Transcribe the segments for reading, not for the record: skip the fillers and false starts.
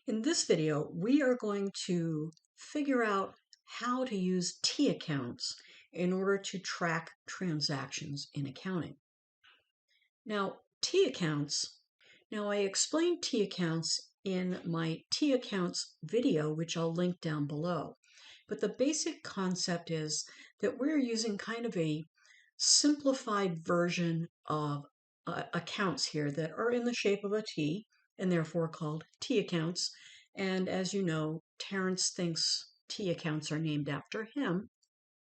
In this video, we are going to figure out how to use T accounts in order to track transactions in accounting. Now, I explained T accounts in my T accounts video, which I'll link down below. But the basic concept is that we're using kind of a simplified version of accounts here that are in the shape of a T and therefore called T accounts. And as you know, Terrence thinks T accounts are named after him.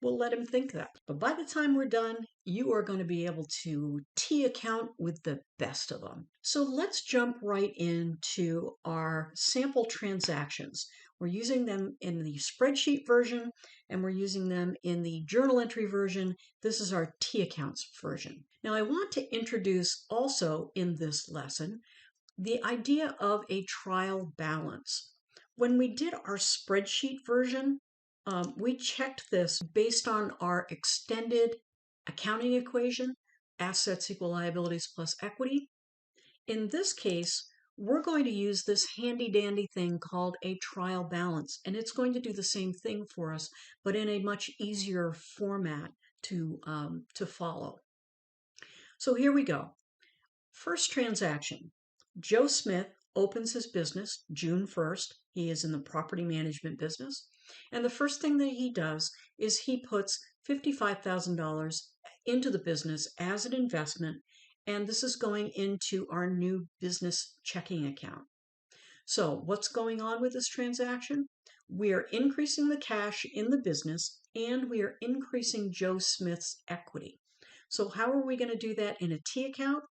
We'll let him think that. But by the time we're done, you are going to be able to T account with the best of them. So let's jump right into our sample transactions. We're using them in the spreadsheet version, and we're using them in the journal entry version. This is our T accounts version. Now I want to introduce also in this lesson the idea of a trial balance. When we did our spreadsheet version, we checked this based on our extended accounting equation, assets equal liabilities plus equity. In this case, we're going to use this handy dandy thing called a trial balance, and it's going to do the same thing for us, but in a much easier format to follow. So here we go. First transaction. Joe Smith opens his business June 1st. He is in the property management business. And the first thing that he does is he puts $55,000 into the business as an investment, and this is going into our new business checking account. So what's going on with this transaction? We are increasing the cash in the business, and we are increasing Joe Smith's equity. So how are we going to do that in a T account?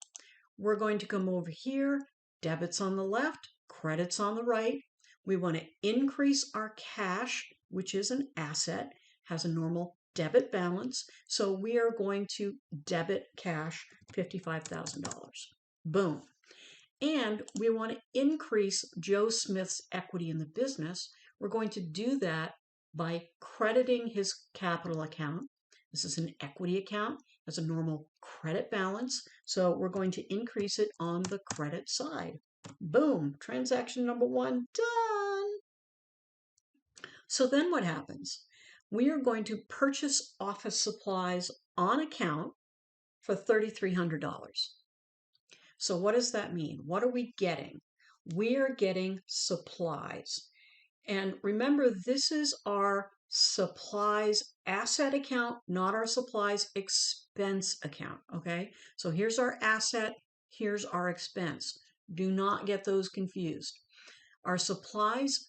We're going to come over here, debits on the left, credits on the right. We want to increase our cash, which is an asset, has a normal debit balance. So we are going to debit cash $55,000. Boom. And we want to increase Joe Smith's equity in the business. We're going to do that by crediting his capital account. This is an equity account, has a normal credit balance, so we're going to increase it on the credit side. Boom, transaction number one done. So then what happens? We are going to purchase office supplies on account for $3,300. So what does that mean? What are we getting? We are getting supplies. And remember, this is our supplies asset account, not our supplies expense account, okay? So here's our asset, here's our expense. Do not get those confused. Our supplies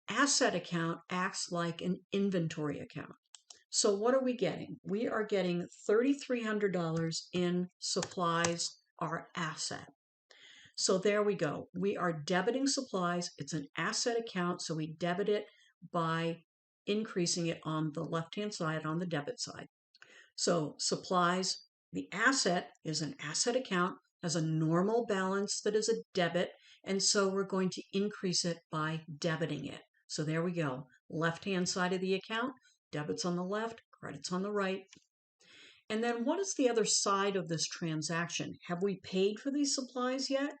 asset account acts like an inventory account. So what are we getting? We are getting $3,300 in supplies, our asset. So there we go. We are debiting supplies. It's an asset account, so we debit it by increasing it on the left-hand side, on the debit side. So supplies, the asset is an asset account, has a normal balance that is a debit, and so we're going to increase it by debiting it. So there we go. Left-hand side of the account, debits on the left, credits on the right. And then what is the other side of this transaction? Have we paid for these supplies yet?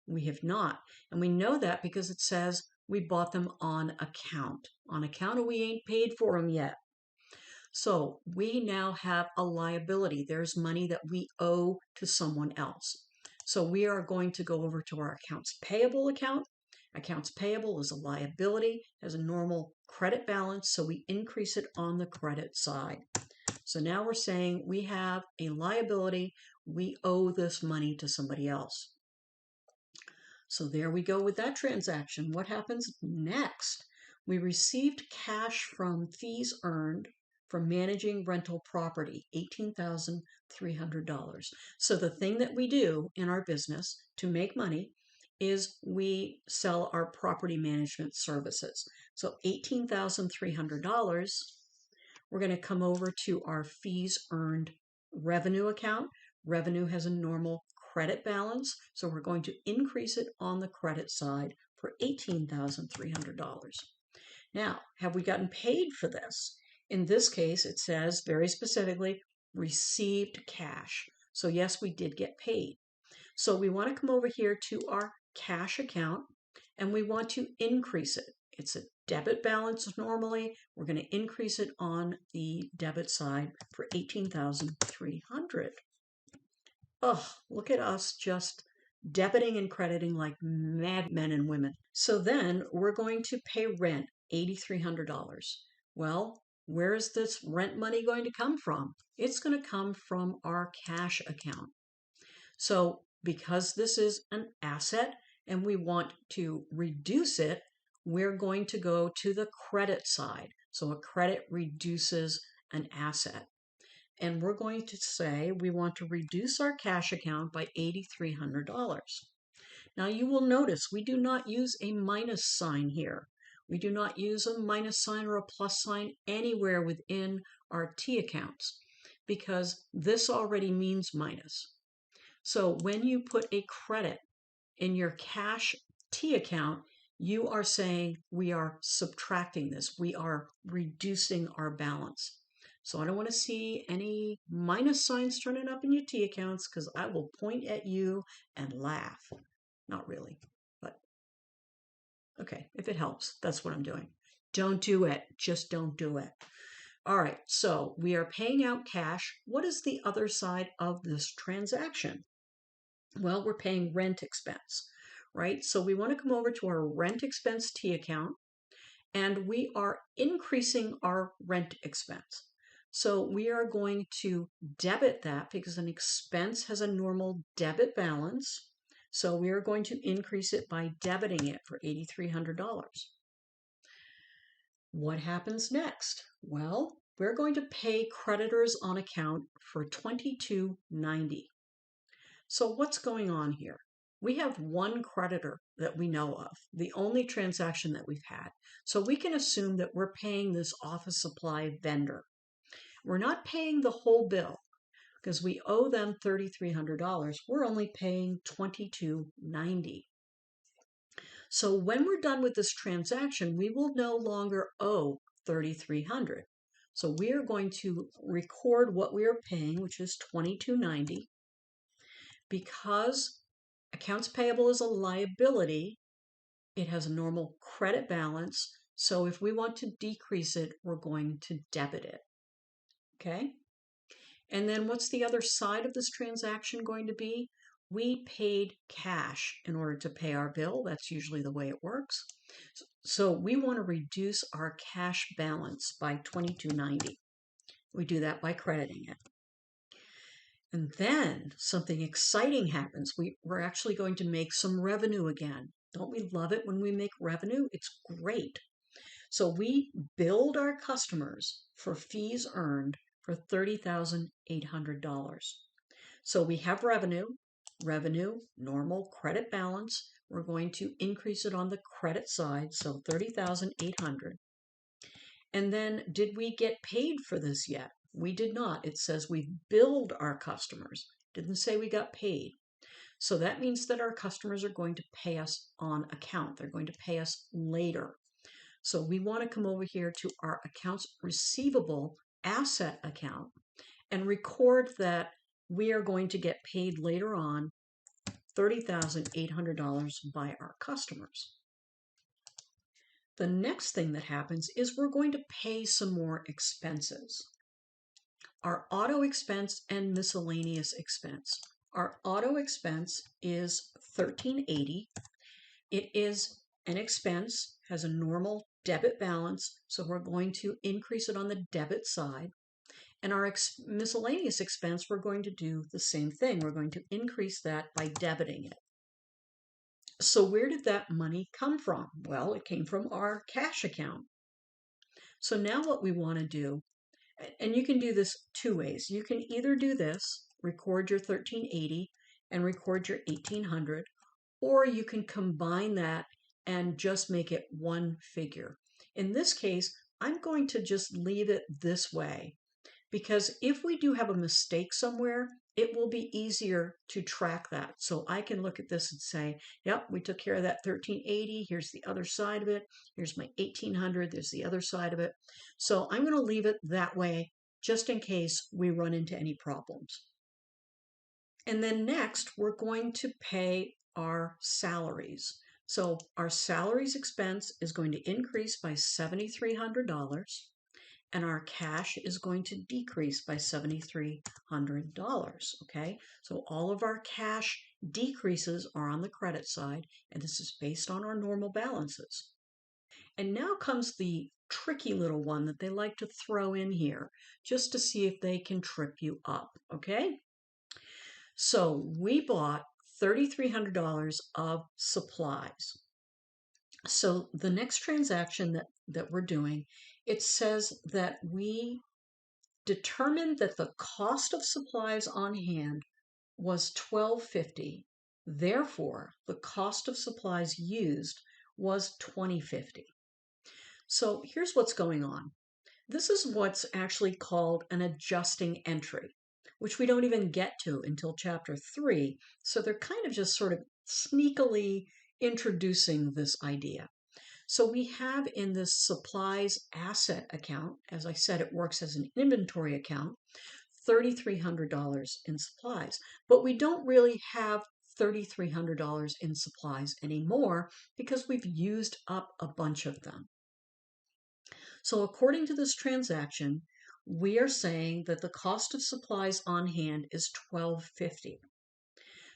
We have not. And we know that because it says we bought them on account. On account, or we ain't paid for them yet. So we now have a liability. There's money that we owe to someone else. So we are going to go over to our accounts payable account. Accounts payable is a liability, has a normal credit balance, so we increase it on the credit side. So now we're saying we have a liability, we owe this money to somebody else. So there we go with that transaction. What happens next? We received cash from fees earned from managing rental property, $18,300. So the thing that we do in our business to make money is we sell our property management services. So $18,300, we're going to come over to our fees earned revenue account. Revenue has a normal credit balance, so we're going to increase it on the credit side for $18,300. Now, have we gotten paid for this? In this case, it says very specifically, received cash. So yes, we did get paid. So we want to come over here to our cash account. and we want to increase it. It's a debit balance normally. We're going to increase it on the debit side for $18,300. Oh, look at us just debiting and crediting like mad men and women. So then we're going to pay rent, $8,300. Well, where is this rent money going to come from? It's going to come from our cash account. So because this is an asset and we want to reduce it, we're going to go to the credit side. So a credit reduces an asset. And we're going to say we want to reduce our cash account by $8,300. Now you will notice we do not use a minus sign here. We do not use a minus sign or a plus sign anywhere within our T accounts because this already means minus. So when you put a credit in your cash T account, you are saying we are subtracting this. We are reducing our balance. So I don't want to see any minus signs turning up in your T accounts because I will point at you and laugh. Not really, but okay, if it helps, that's what I'm doing. Don't do it. Just don't do it. All right, so we are paying out cash. What is the other side of this transaction? Well, we're paying rent expense, right? So we want to come over to our rent expense T account, and we are increasing our rent expense. So we are going to debit that because an expense has a normal debit balance. So we are going to increase it by debiting it for $8,300. What happens next? Well, we're going to pay creditors on account for $22.90. So what's going on here? We have one creditor that we know of, the only transaction that we've had. So we can assume that we're paying this office supply vendor. We're not paying the whole bill because we owe them $3,300. We're only paying $22.90. So when we're done with this transaction, we will no longer owe $3,300. So we are going to record what we are paying, which is $22.90. Because accounts payable is a liability, it has a normal credit balance. So if we want to decrease it, we're going to debit it. Okay? And then what's the other side of this transaction going to be? We paid cash in order to pay our bill. That's usually the way it works. So we want to reduce our cash balance by $22.90. We do that by crediting it. And then something exciting happens. We're actually going to make some revenue again. Don't we love it when we make revenue? It's great. So we billed our customers for fees earned for $30,800. So we have revenue, normal credit balance. We're going to increase it on the credit side, so $30,800. And then did we get paid for this yet? We did not. It says we billed our customers. Didn't say we got paid. So that means that our customers are going to pay us on account. They're going to pay us later. So we want to come over here to our accounts receivable asset account and record that we are going to get paid later on $30,800 by our customers. The next thing that happens is we're going to pay some more expenses. Our auto expense and miscellaneous expense. Our auto expense is $1,380. It is an expense, has a normal debit balance, so we're going to increase it on the debit side. And our miscellaneous expense, we're going to do the same thing. We're going to increase that by debiting it. So where did that money come from? Well, it came from our cash account. So now what we want to do, and you can do this two ways. You can either do this, record your $1,380 and record your $1,800, or you can combine that and just make it one figure. In this case, I'm going to just leave it this way because if we do have a mistake somewhere, it will be easier to track that. So I can look at this and say, yep, we took care of that $1,380. Here's the other side of it. Here's my $1,800. There's the other side of it. So I'm going to leave it that way just in case we run into any problems. And then next, we're going to pay our salaries. So our salaries expense is going to increase by $7,300, and our cash is going to decrease by $7,300, okay? So all of our cash decreases are on the credit side, and this is based on our normal balances. And now comes the tricky little one that they like to throw in here, just to see if they can trip you up, okay? So we bought $3,300 of supplies. So the next transaction that we're doing, it says that we determined that the cost of supplies on hand was $1,250. Therefore, the cost of supplies used was $2,050. So here's what's going on. This is what's actually called an adjusting entry, which we don't even get to until chapter 3. So they're kind of just sort of sneakily introducing this idea. So we have in this supplies asset account, as I said, it works as an inventory account, $3,300 in supplies. But we don't really have $3,300 in supplies anymore because we've used up a bunch of them. So according to this transaction, we are saying that the cost of supplies on hand is $1,250.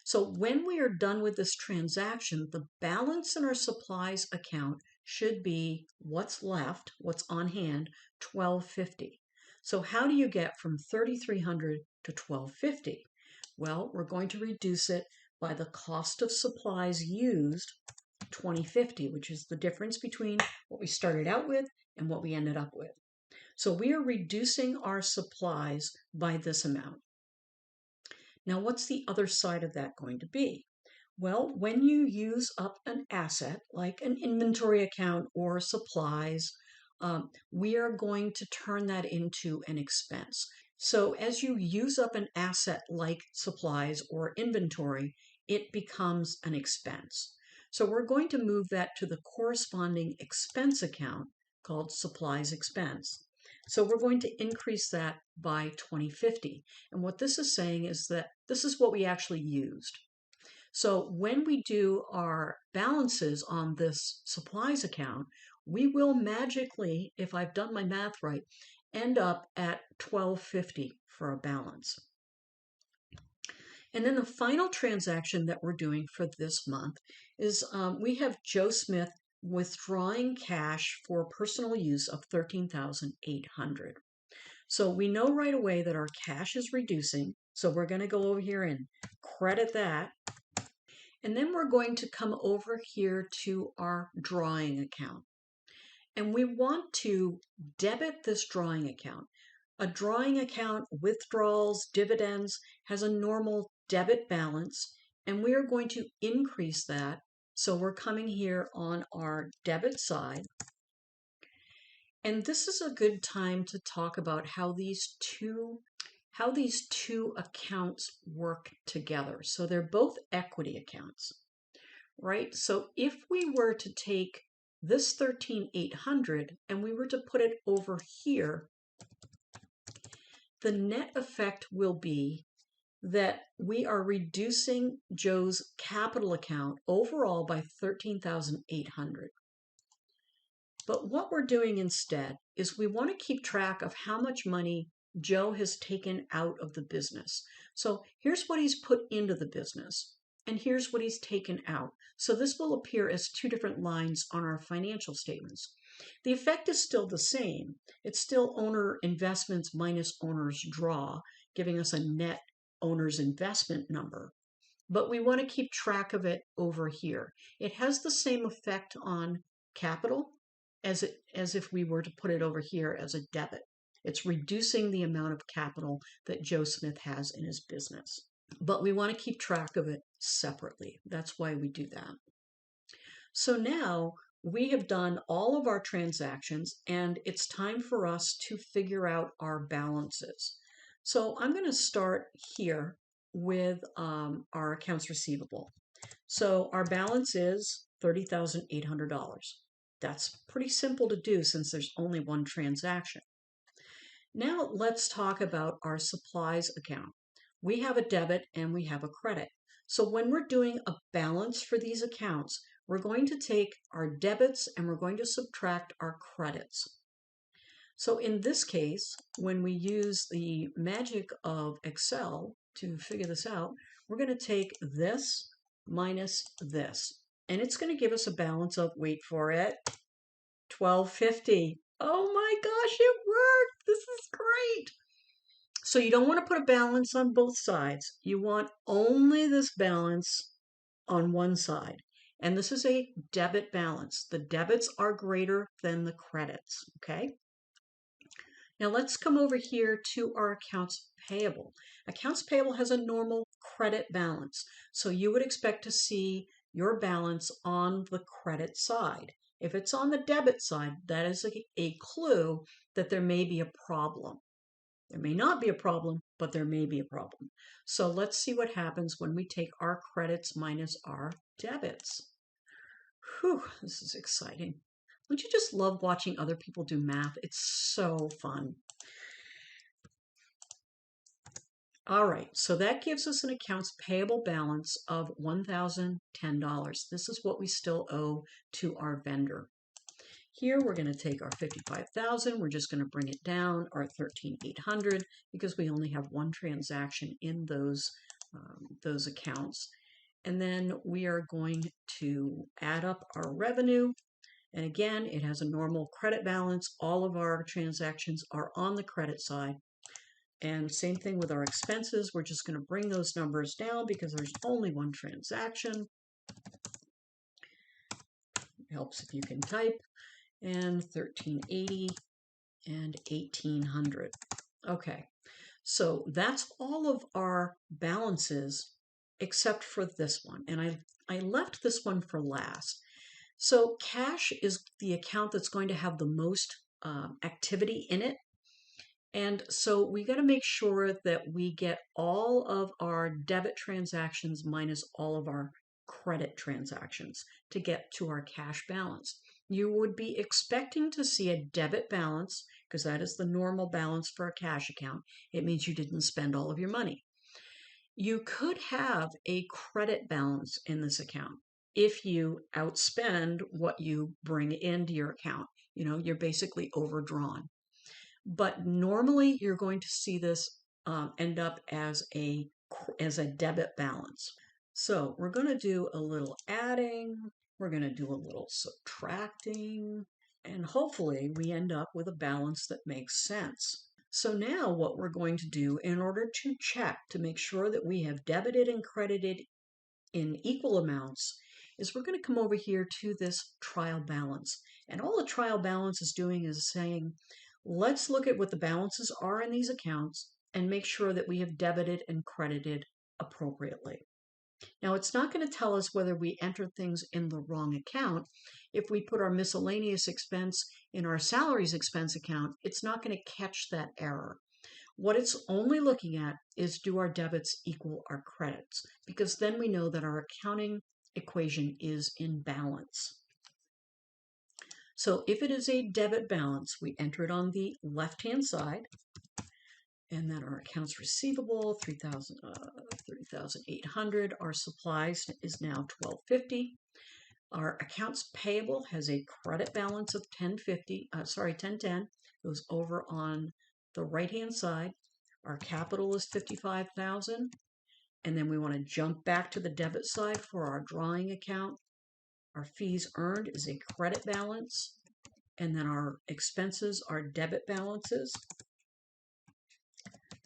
So when we are done with this transaction, the balance in our supplies account should be what's left, what's on hand, $1,250. So how do you get from $3,300 to $1,250? Well, we're going to reduce it by the cost of supplies used, $2,050, which is the difference between what we started out with and what we ended up with. So we are reducing our supplies by this amount. Now, what's the other side of that going to be? Well, when you use up an asset like an inventory account or supplies, we are going to turn that into an expense. So as you use up an asset like supplies or inventory, it becomes an expense. So we're going to move that to the corresponding expense account called supplies expense. So we're going to increase that by $2,050. And what this is saying is that this is what we actually used. So when we do our balances on this supplies account, we will magically, if I've done my math right, end up at $1,250 for a balance. And then the final transaction that we're doing for this month is we have Joe Smith withdrawing cash for personal use of $13,800. So we know right away that our cash is reducing. So we're going to go over here and credit that. And then we're going to come over here to our drawing account. And we want to debit this drawing account. A drawing account, withdrawals, dividends, has a normal debit balance, and we are going to increase that. So we're coming here on our debit side. And this is a good time to talk about how these two accounts work together. So they're both equity accounts, right? So if we were to take this $13,800 and we were to put it over here, the net effect will be that we are reducing Joe's capital account overall by $13,800. But what we're doing instead is we want to keep track of how much money Joe has taken out of the business. So here's what he's put into the business, and here's what he's taken out. So this will appear as two different lines on our financial statements. The effect is still the same. It's still owner investments minus owner's draw, giving us a net owner's investment number. But we want to keep track of it over here. It has the same effect on capital as if we were to put it over here as a debit. It's reducing the amount of capital that Joe Smith has in his business. But we want to keep track of it separately. That's why we do that. So now we have done all of our transactions, and it's time for us to figure out our balances. So I'm going to start here with our accounts receivable. So our balance is $30,800. That's pretty simple to do since there's only one transaction. Now let's talk about our supplies account. We have a debit and we have a credit. So when we're doing a balance for these accounts, we're going to take our debits and we're going to subtract our credits. So in this case, when we use the magic of Excel to figure this out, we're going to take this minus this, and it's going to give us a balance of, wait for it, $12.50. Oh my gosh, it worked! This is great! So you don't want to put a balance on both sides. You want only this balance on one side. And this is a debit balance. The debits are greater than the credits, okay? Now let's come over here to our accounts payable. Accounts payable has a normal credit balance. So you would expect to see your balance on the credit side. If it's on the debit side, that is a clue that there may be a problem. There may not be a problem, but there may be a problem. So let's see what happens when we take our credits minus our debits. Whew, this is exciting. Don't you just love watching other people do math? It's so fun. All right, so that gives us an accounts payable balance of $1,010. This is what we still owe to our vendor. Here we're going to take our $55,000. We're just going to bring it down, our $13,800, because we only have one transaction in those accounts. And then we are going to add up our revenue. And again, it has a normal credit balance. All of our transactions are on the credit side. And same thing with our expenses. We're just going to bring those numbers down because there's only one transaction. It helps if you can type. And 1380 and 1800. Okay, so that's all of our balances except for this one. And I left this one for last. So cash is the account that's going to have the most activity in it. And so we got to make sure that we get all of our debit transactions minus all of our credit transactions to get to our cash balance. You would be expecting to see a debit balance because that is the normal balance for a cash account. It means you didn't spend all of your money. You could have a credit balance in this account if you outspend what you bring into your account. You know, you're basically overdrawn. But normally you're going to see this end up as a debit balance. So we're going to do a little adding, we're going to do a little subtracting, and hopefully we end up with a balance that makes sense. So now what we're going to do in order to check to make sure that we have debited and credited in equal amounts is we're going to come over here to this trial balance. And all the trial balance is doing is saying, let's look at what the balances are in these accounts and make sure that we have debited and credited appropriately. Now, it's not going to tell us whether we entered things in the wrong account. If we put our miscellaneous expense in our salaries expense account, it's not going to catch that error. What it's only looking at is, do our debits equal our credits? Because then we know that our accounting equation is in balance. So if it is a debit balance, we enter it on the left-hand side. And then our accounts receivable, $30,800. Our supplies is now $12.50. Our accounts payable has a credit balance of $10.10. Goes over on the right-hand side. Our capital is $55,000. And then we want to jump back to the debit side for our drawing account. Our fees earned is a credit balance. And then our expenses are debit balances.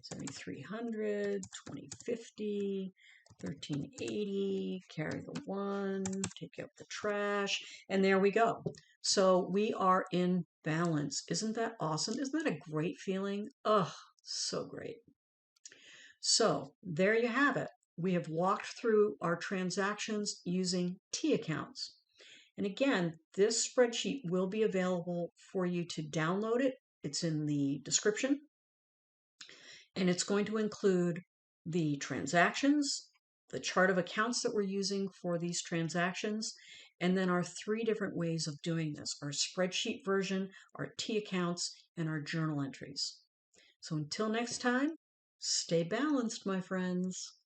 7,300, 2050, 1380, carry the 1, take out the trash, and there we go. So we are in balance. Isn't that awesome? Isn't that a great feeling? Oh, so great. So there you have it. We have walked through our transactions using T accounts. And again, this spreadsheet will be available for you to download it. It's in the description. And it's going to include the transactions, the chart of accounts that we're using for these transactions, and then our 3 different ways of doing this, our spreadsheet version, our T accounts, and our journal entries. So until next time, stay balanced, my friends.